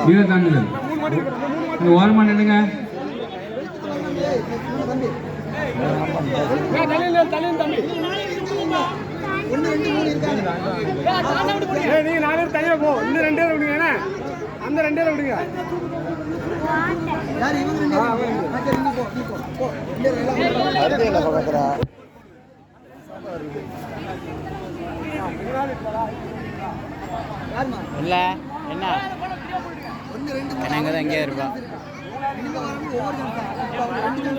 வீர தாண்டுதல் ஓரமா நின்னுங்க. நீங்க 4 பேர் தனியா போ. இன்னும் 2 பேர் விடுங்க. அந்த 2 பேர் விடுங்க. யார் இவங்க 2 இல்ல என்ன என்னங்கதான் எங்கேயா இருப்பா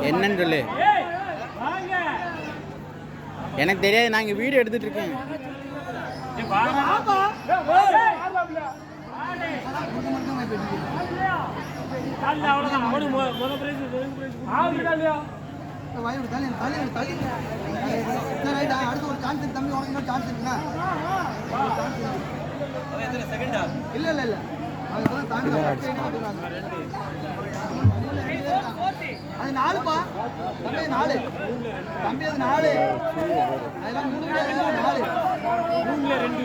என்னன்னு சொல்லு. எனக்கு தெரியாது, நான் இங்கே வீடியோ எடுத்துட்டு இருக்கேன். அடுத்து ஒரு சான்ஸ் தம்பி, உனக்கு இன்னொரு சான்ஸ் இருக்குண்ணா. இல்ல இல்ல இல்ல அது 4பா தம்பி, 4 தம்பி, அது 4 அதெல்லாம் 3 4 3ல 2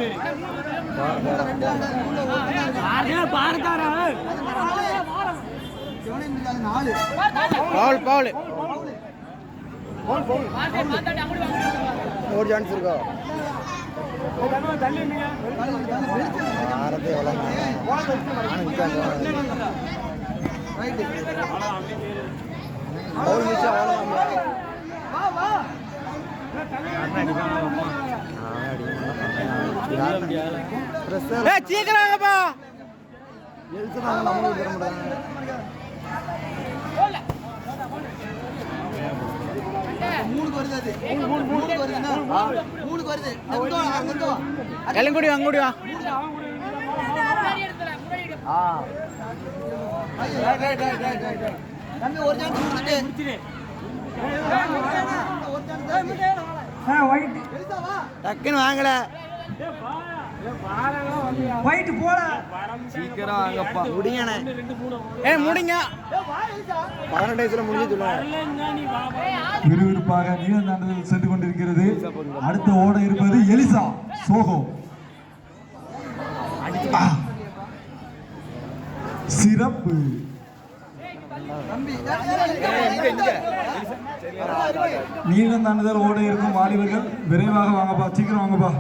பேர் பார்த்தாரா ஜோனி அது 4 பவுல் பவுல் ஒரு சான்ஸ் இருக்கா? சீக்கிரமாப்பா. எல்லங்குடி வாங்கூடி வா. டக்குன்னு வாங்கல போயிட்டு போல சீக்கிரம் வாங்கப்பா. முடிங்கண்ணே. முடிங்க 18 வயசுல முடிஞ்சு விறுவிறுப்பாக நீள தாண்டுதல் சென்று கொண்டிருக்கிறது. அடுத்த ஓட இருப்பது எலிசா சோகோ. சிறப்பு. நீள தாண்டுதல் ஓட இருக்கும் வாலிபர்கள் விரைவாக வாங்கப்பா, சீக்கிரம் வாங்கப்பா.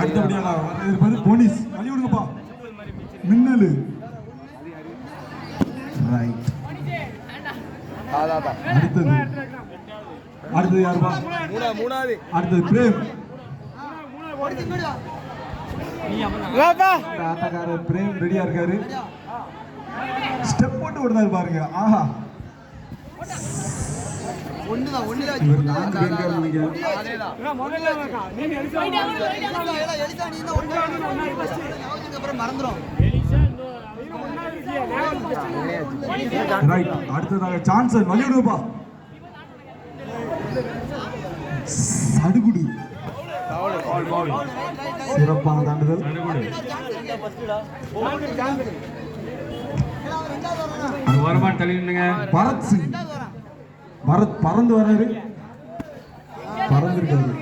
அடுத்தபடியாக இருப்பது போனிஸ். வழி விடுங்கப்பா. மின்னலு. அடுத்தது யாருப்பா? அடுத்தது பிரேம். ஆட்டக்காரர் பிரேம் ரெடியா இருக்காரு. ஸ்டெப் போட்டு விடுறாரு பாருங்க. ஆஹா, இவர் 4 பேர் நினைக்கிறேன். அடுத்ததாக சான்சன். வழி விடுப்பா. சடுகுடு. சிறப்பான தாண்டுதல். ஓரமா தள்ளி நின்னுங்க. பரத் சிங். பரத் பறந்து வராரு. பறந்துருக்காரு.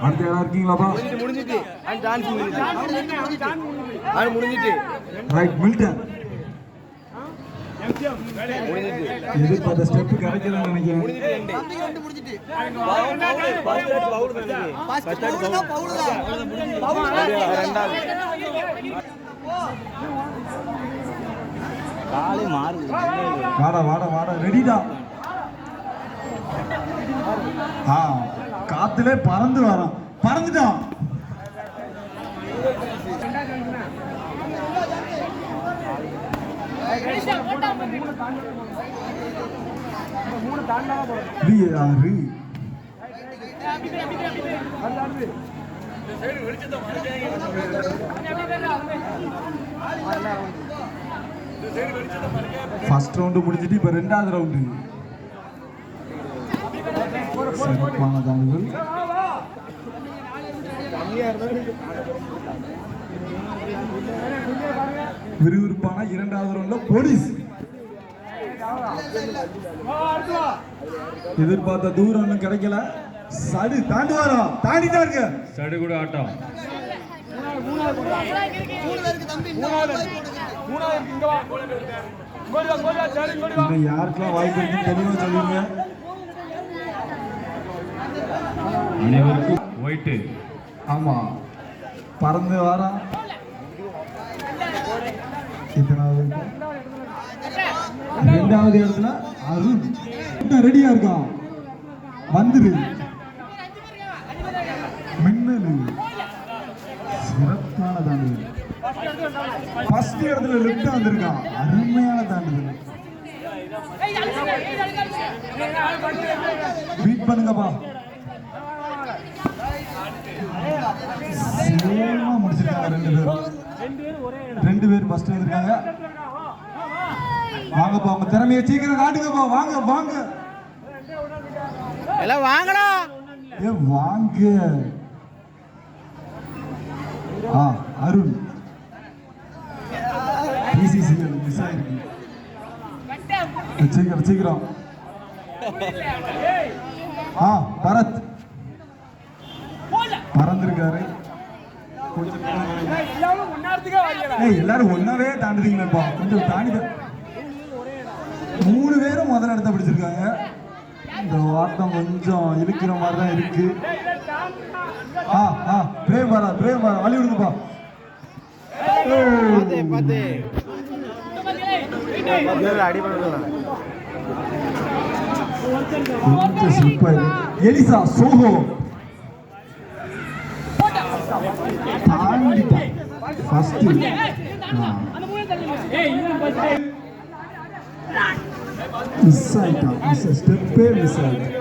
அடுத்த யாரா இருக்கீங்களாப்பா? Right, Milton. இது அந்த ஸ்டெப் கிடைக்கலன்னு நினைக்கிறேன். வாடா வாடா வாடா, ரெடிடா. காத்திலே பறந்து வரான். பறந்துட்டான். ஃபர்ஸ்ட் ரவுண்டு முடிஞ்சிட்டு இப்ப 2வது ரவுண்டு. சிறப்பான தாண்டுதல். விறுவிறுப்பான இரண்டாவது ரவுண்ட்ல போலீஸ் எதிர்பார்த்த தூரம் ஒன்றும் கிடைக்கல. சடு தாண்டி வரோம், தாண்டிதான் இருக்கு. சடுகுடு ஆட்டம். இன்னும் யாருக்கெல்லாம் வாய்ப்பு இருக்குன்னு தெளிவா சொல்லுங்க. அனைவருக்கும் ஒயிட்டு. ஆமா, பறந்து வாரான். எத்தனாவது? ரெண்டாவது இடத்துல அருண் ரெடியா இருக்கான். வந்துரு மின்னலு சிறப்பான தாண்டுதல். ஃபர்ஸ்ட் இடத்துல லெஃப்ட் வந்திருக்கான். அருமையான தாண்டுதல். பீட் பண்ணுங்கப்பா. சேமா முடிச்சிருக்காங்க ரெண்டு பேரும் ஃபர்ஸ்ட் வந்திருக்காங்க. வாங்கப்பா, உங்க திறமையை சீக்கிரம் காட்டுங்கப்பா. வாங்க வாங்க எல்லாம் வாங்கடா. ஏ வாங்க. அருண் பிசிசிஎல் மிஸ் ஆயிருக்கு. சீக்கிரம் சீக்கிரம். பரத் பறந்திருக்காரு. எல்லாரும் ஒன்னாவே தாண்டுறீங்களேப்பா. கொஞ்சம் தாண்டி. 3 பேரும் முதல் இடத்த பிடிச்சிருக்காங்க. இந்த ஆட்டம் கொஞ்சம் இழுக்கிற மாதிரி தான் இருக்கு. பிரேம் வரா, பிரேம் வரா, வழி விடுங்கப்பா. கொஞ்சம் சிப்பா எலிசா சோஹோ தாண்டிட்டான். ஃபர்ஸ்ட் மிஸ் ஆயிட்டான். ஸ்டெப்பே மிஸ் ஆயிட்டான்.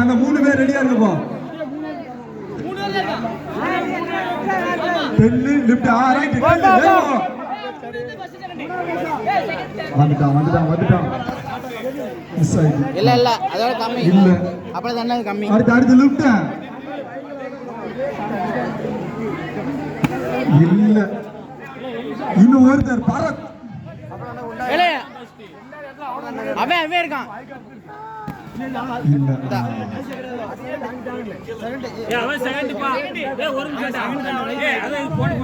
அந்த 3 பேர் ரெடியா இருக்குப்பா. பெல்லு லிஃப்ட் ரைட் வந்துட்டான். மிஸ் ஆயிட்டு. இல்ல அதோட கம்மி இல்ல. அப்புறம் தானே கம்மி. அடுத்து லிஃப்ட் இல்ல. இன்னும் ஒருத்தர் பரத். அவன் இருக்கான். இல்ல.